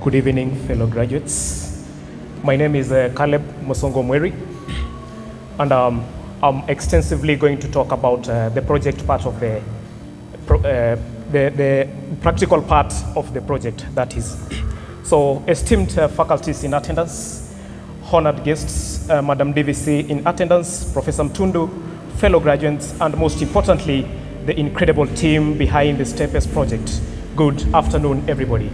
Good evening, fellow graduates. My name is Caleb Mosongo Mweri, and I'm extensively going to talk about the project part of the practical part of the project, that is. So, esteemed faculties in attendance, honored guests, Madam DVC in attendance, Professor Mtundu, fellow graduates, and most importantly, the incredible team behind the STEPES project. Good afternoon, everybody.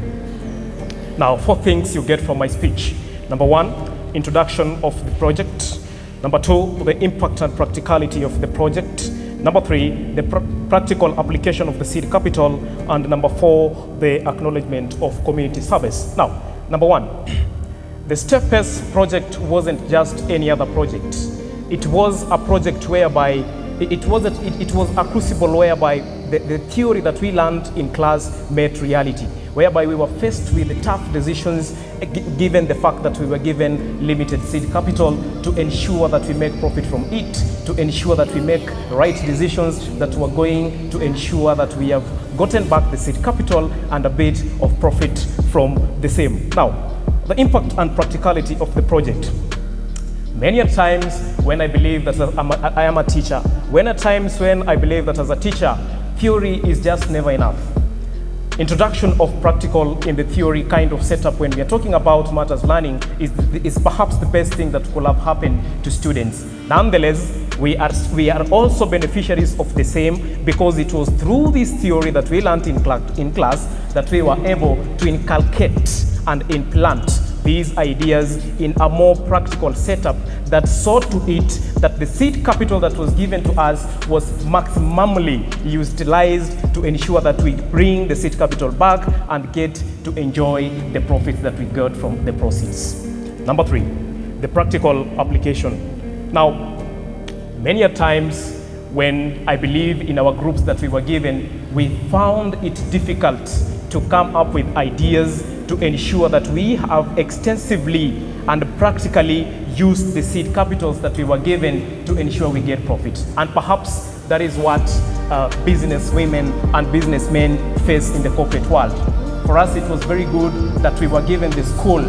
Now, 4 things you get from my speech. Number 1, introduction of the project. Number 2, the impact and practicality of the project. Number 3, the practical application of the seed capital. And number 4, the acknowledgement of community service. Now, number 1, the STEPES project wasn't just any other project. It was a project whereby it was a crucible whereby the theory that we learned in class met reality, whereby we were faced with the tough decisions given the fact that we were given limited seed capital to ensure that we make profit from it, to ensure that we make right decisions that were going to ensure that we have gotten back the seed capital and a bit of profit from the same. Now, the impact and practicality of the project. Many a times when I believe that I am a teacher, when I believe that as a teacher, theory is just never enough. Introduction of practical in the theory kind of setup when we are talking about matters learning is perhaps the best thing that could have happened to students. Nonetheless, we are also beneficiaries of the same, because it was through this theory that we learned in class that we were able to inculcate and implant these ideas in a more practical setup that saw to it that the seed capital that was given to us was maximally utilized to ensure that we bring the seed capital back and get to enjoy the profits that we got from the proceeds. Number 3, the practical application. Now, many a times when I believe in our groups that we were given, we found it difficult to come up with ideas to ensure that we have extensively and practically used the seed capitals that we were given to ensure we get profit. And perhaps that is what business women and businessmen face in the corporate world. For us, it was very good that we were given the school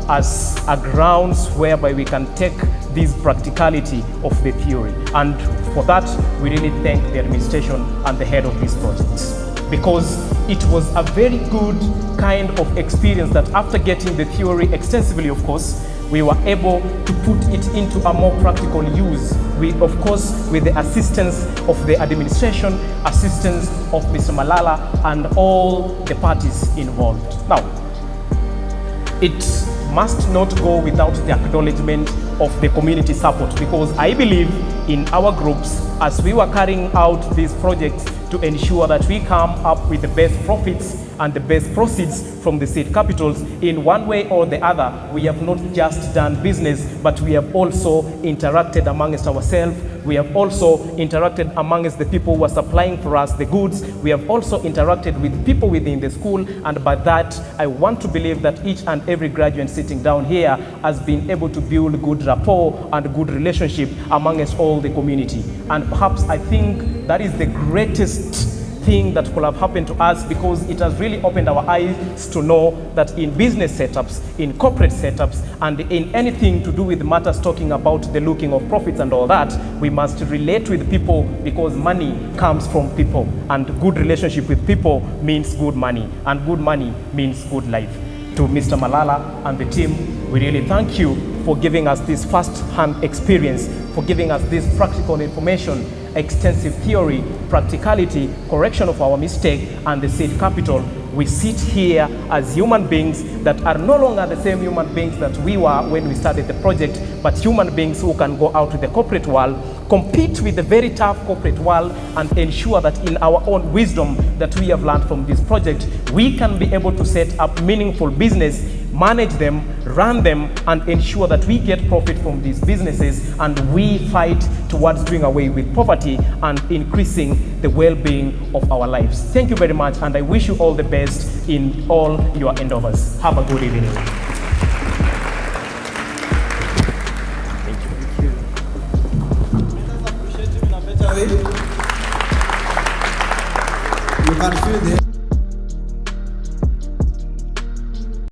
as a grounds whereby we can take this practicality of the theory. And for that, we really thank the administration and the head of these projects, because it was a very good kind of experience that after getting the theory extensively, of course, we were able to put it into a more practical use. We, of course, with the assistance of the administration, assistance of Mr. Malala, and all the parties involved. Now, it must not go without the acknowledgement of the community support, because I believe in our groups, as we were carrying out these projects to ensure that we come up with the best profits and the best proceeds from the seed capitals, in one way or the other, we have not just done business, but we have also interacted amongst ourselves. We have also interacted amongst the people who are supplying for us the goods. We have also interacted with people within the school, and by that, I want to believe that each and every graduate sitting down here has been able to build good rapport and good relationship amongst all the community. And perhaps I think that is the greatest thing that could have happened to us, because it has really opened our eyes to know that in business setups, in corporate setups, and in anything to do with matters talking about the looking of profits and all that, we must relate with people, because money comes from people, and good relationship with people means good money, and good money means good life. To Mr. Malala and the team, we really thank you for giving us this first-hand experience, for giving us this practical information, extensive theory, practicality, correction of our mistake, and the seed capital. We sit here as human beings that are no longer the same human beings that we were when we started the project, but human beings who can go out to the corporate world, compete with the very tough corporate world, and ensure that in our own wisdom that we have learned from this project, we can be able to set up meaningful business, manage them, run them, and ensure that we get profit from these businesses, and we fight towards doing away with poverty and increasing the well-being of our lives. Thank you very much, and I wish you all the best in all your endeavors. Have a good evening. You can feel the